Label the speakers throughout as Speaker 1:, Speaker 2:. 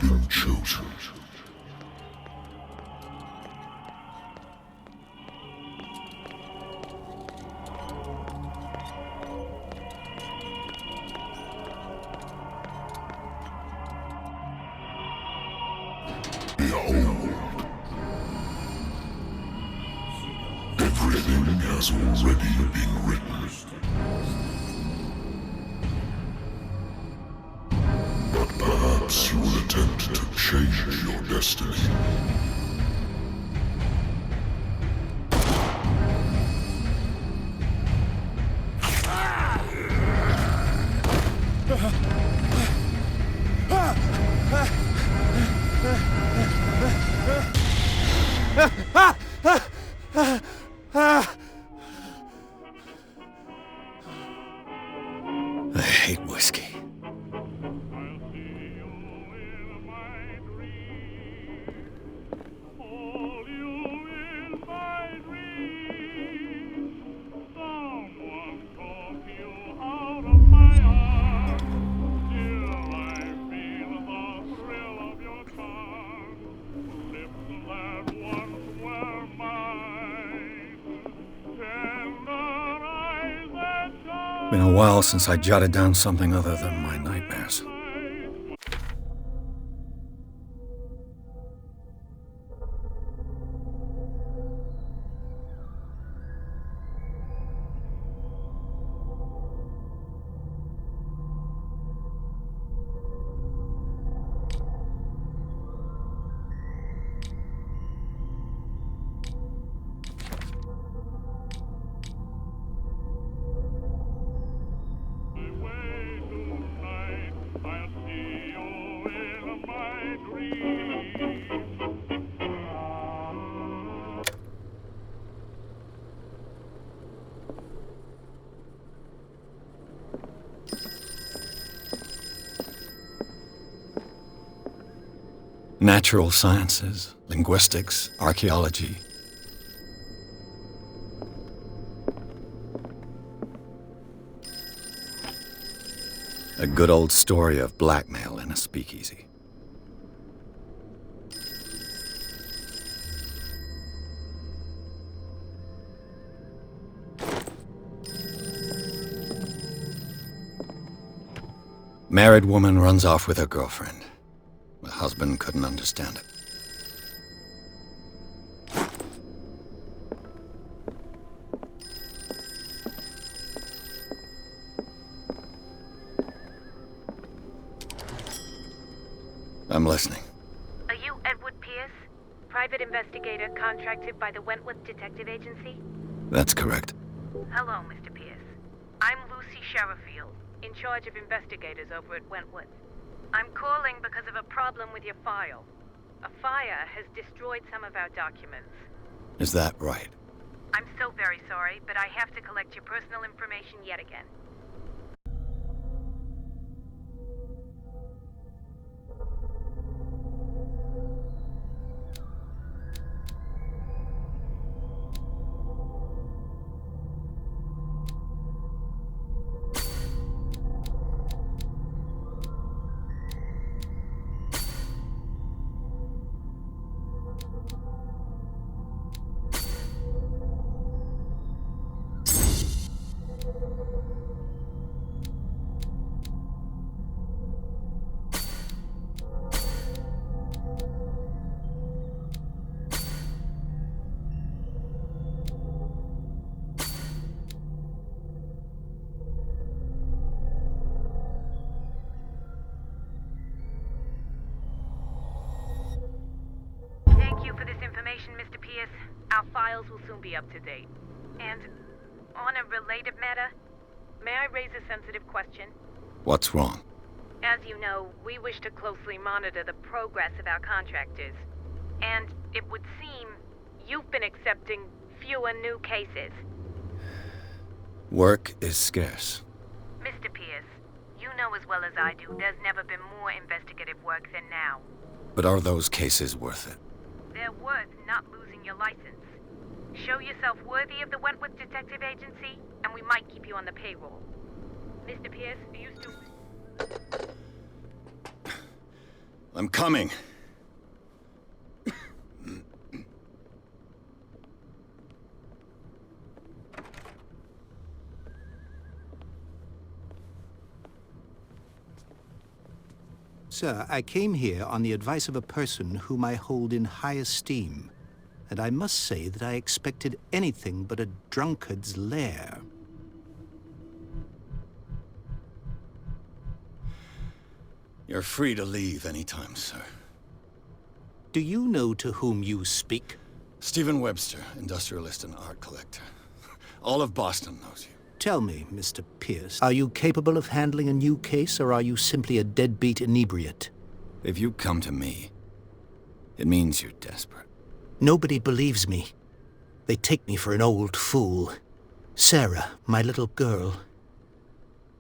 Speaker 1: You've been chosen. Behold. Everything has already been written. But perhaps you will attempt to change your destiny.
Speaker 2: I hate whiskey. Been a while since I jotted down something other than my nightmares. Natural sciences, linguistics, archaeology. A good old story of blackmail in a speakeasy. Married woman runs off with her girlfriend. The husband couldn't understand it. I'm listening.
Speaker 3: Are you Edward Pierce? Private investigator contracted by the Wentworth Detective Agency?
Speaker 2: That's correct.
Speaker 3: Hello, Mr. Pierce. I'm Lucy Sherrifield, in charge of investigators over at Wentworth. I'm calling because of a problem with your file. A fire has destroyed some of our documents.
Speaker 2: Is that right?
Speaker 3: I'm so very sorry, but I have to collect your personal information yet again. Mr. Pierce, our files will soon be up to date. And on a related matter, may I raise a sensitive question?
Speaker 2: What's wrong?
Speaker 3: As you know, we wish to closely monitor the progress of our contractors. And it would seem you've been accepting fewer new cases.
Speaker 2: Work is scarce.
Speaker 3: Mr. Pierce, you know as well as I do, there's never been more investigative work than now.
Speaker 2: But are those cases worth it?
Speaker 3: They're worth not losing your license. Show yourself worthy of the Wentworth Detective Agency, and we might keep you on the payroll. Mr. Pierce, are you still...
Speaker 2: I'm coming.
Speaker 4: Sir, I came here on the advice of a person whom I hold in high esteem, and I must say that I expected anything but a drunkard's lair.
Speaker 2: You're free to leave anytime, sir.
Speaker 4: Do you know to whom you speak?
Speaker 2: Stephen Webster, industrialist and art collector. All of Boston knows you.
Speaker 4: Tell me, Mr. Pierce, are you capable of handling a new case, or are you simply a deadbeat inebriate?
Speaker 2: If you come to me, it means you're desperate.
Speaker 4: Nobody believes me. They take me for an old fool. Sarah, my little girl,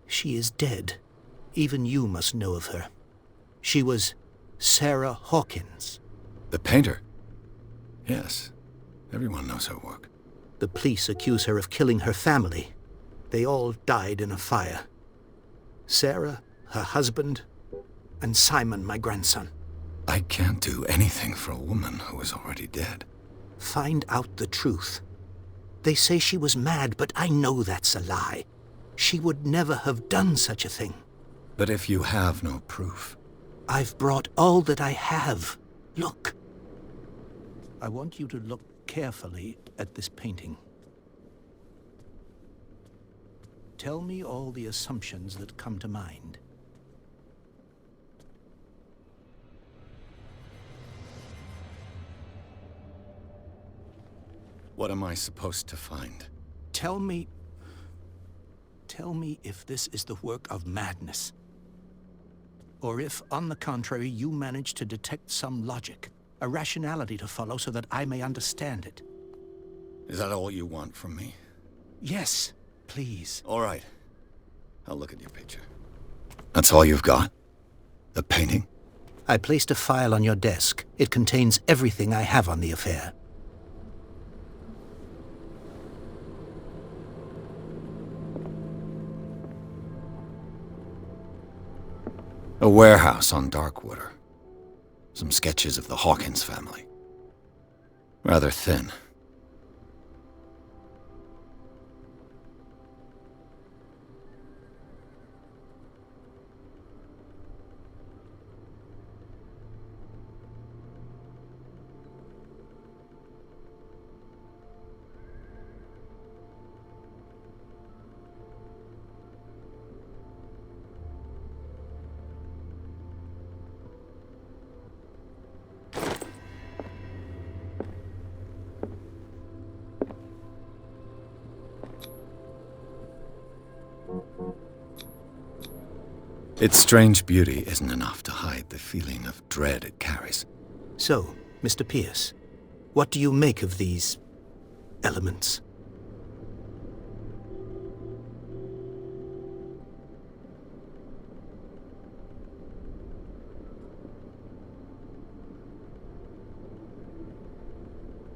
Speaker 4: she is dead. Even you must know of her. She was Sarah Hawkins.
Speaker 2: The painter? Yes. Everyone knows her work.
Speaker 4: The police accuse her of killing her family. They all died in a fire. Sarah, her husband, and Simon, my grandson.
Speaker 2: I can't do anything for a woman who is already dead.
Speaker 4: Find out the truth. They say she was mad, but I know that's a lie. She would never have done such a thing.
Speaker 2: But if you have no proof...
Speaker 4: I've brought all that I have. Look. I want you to look carefully at this painting. Tell me all the assumptions that come to mind.
Speaker 2: What am I supposed to find?
Speaker 4: Tell me if this is the work of madness. Or if, on the contrary, you manage to detect some logic, a rationality to follow so that I may understand it.
Speaker 2: Is that all you want from me?
Speaker 4: Yes, please.
Speaker 2: All right. I'll look at your picture. That's all you've got? The painting?
Speaker 4: I placed a file on your desk. It contains everything I have on the affair.
Speaker 2: A warehouse on Darkwater. Some sketches of the Hawkins family. Rather thin. Its strange beauty isn't enough to hide the feeling of dread it carries.
Speaker 4: So, Mr. Pierce, what do you make of these elements?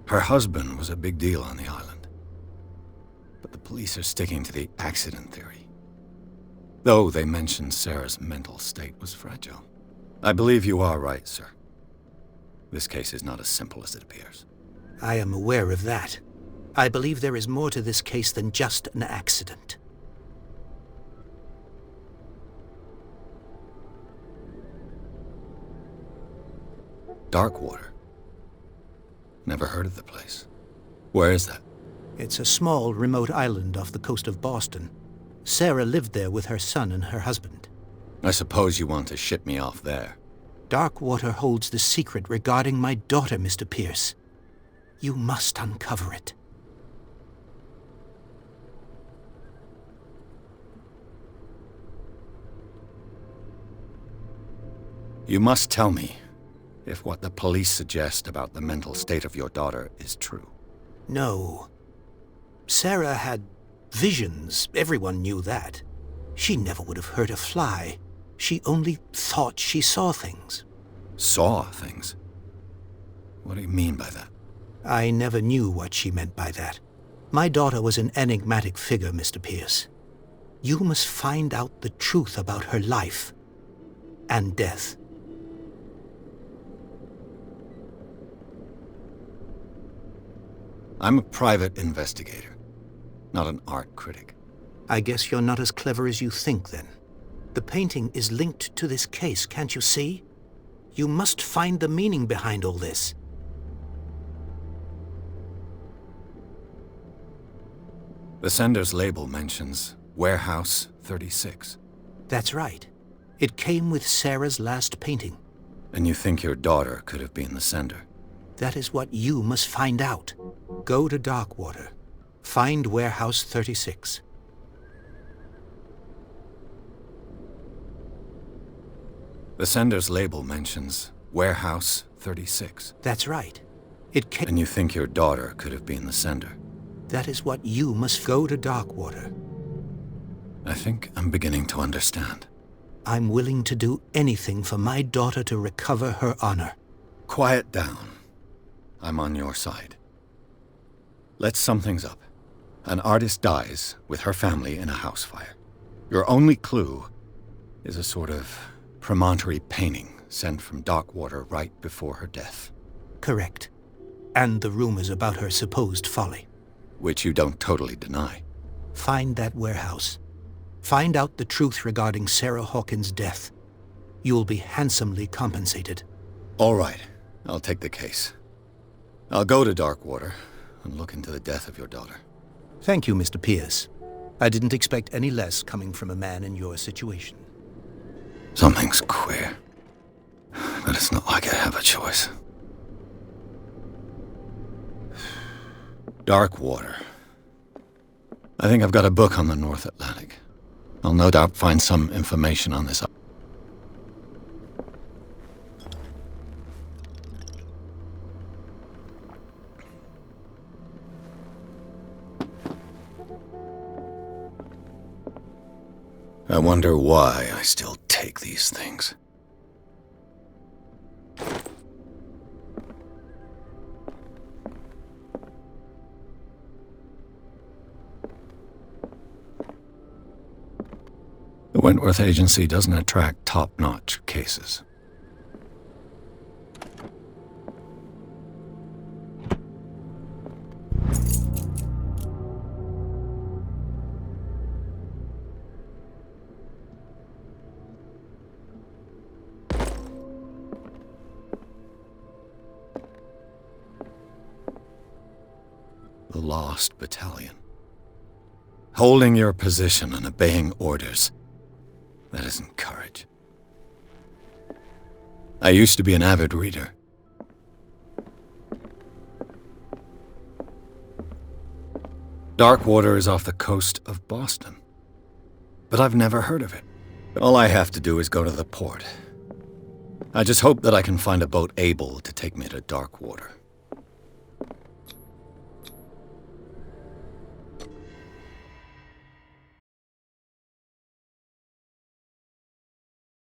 Speaker 2: Her husband was a big deal on the island. But the police are sticking to the accident theory. Though they mentioned Sarah's mental state was fragile. I believe you are right, sir. This case is not as simple as it appears.
Speaker 4: I am aware of that. I believe there is more to this case than just an accident.
Speaker 2: Darkwater. Never heard of the place. Where is that?
Speaker 4: It's a small, remote island off the coast of Boston. Sarah lived there with her son and her husband.
Speaker 2: I suppose you want to ship me off there.
Speaker 4: Darkwater holds the secret regarding my daughter, Mr. Pierce. You must uncover it.
Speaker 2: You must tell me if what the police suggest about the mental state of your daughter is true.
Speaker 4: No. Sarah had visions. Everyone knew that. She never would have hurt a fly. She only thought she saw things.
Speaker 2: Saw things? What do you mean by that?
Speaker 4: I never knew what she meant by that. My daughter was an enigmatic figure, Mr. Pierce. You must find out the truth about her life and death.
Speaker 2: I'm a private investigator, not an art critic.
Speaker 4: I guess you're not as clever as you think, then. The painting is linked to this case, can't you see? You must find the meaning behind all this.
Speaker 2: The sender's label mentions Warehouse 36.
Speaker 4: That's right. It came with Sarah's last painting.
Speaker 2: And you think your daughter could have been the sender?
Speaker 4: That is what you must find out. Go to Darkwater. Find Warehouse 36.
Speaker 2: The sender's label mentions Warehouse 36.
Speaker 4: That's right. It came...
Speaker 2: And you think your daughter could have been the sender?
Speaker 4: That is what you must go to Darkwater.
Speaker 2: I think I'm beginning to understand.
Speaker 4: I'm willing to do anything for my daughter to recover her honor.
Speaker 2: Quiet down. I'm on your side. Let's sum things up. An artist dies with her family in a house fire. Your only clue is a sort of promontory painting sent from Darkwater right before her death.
Speaker 4: Correct. And the rumors about her supposed folly.
Speaker 2: Which you don't totally deny.
Speaker 4: Find that warehouse. Find out the truth regarding Sarah Hawkins' death. You'll be handsomely compensated.
Speaker 2: All right. I'll take the case. I'll go to Darkwater and look into the death of your daughter.
Speaker 4: Thank you, Mr. Pierce. I didn't expect any less coming from a man in your situation.
Speaker 2: Something's queer. But it's not like I have a choice. Darkwater. I think I've got a book on the North Atlantic. I'll no doubt find some information on this. I wonder why I still take these things. The Wentworth Agency doesn't attract top-notch cases. The Lost Battalion. Holding your position and obeying orders. That isn't courage. I used to be an avid reader. Darkwater is off the coast of Boston. But I've never heard of it. All I have to do is go to the port. I just hope that I can find a boat able to take me to Darkwater.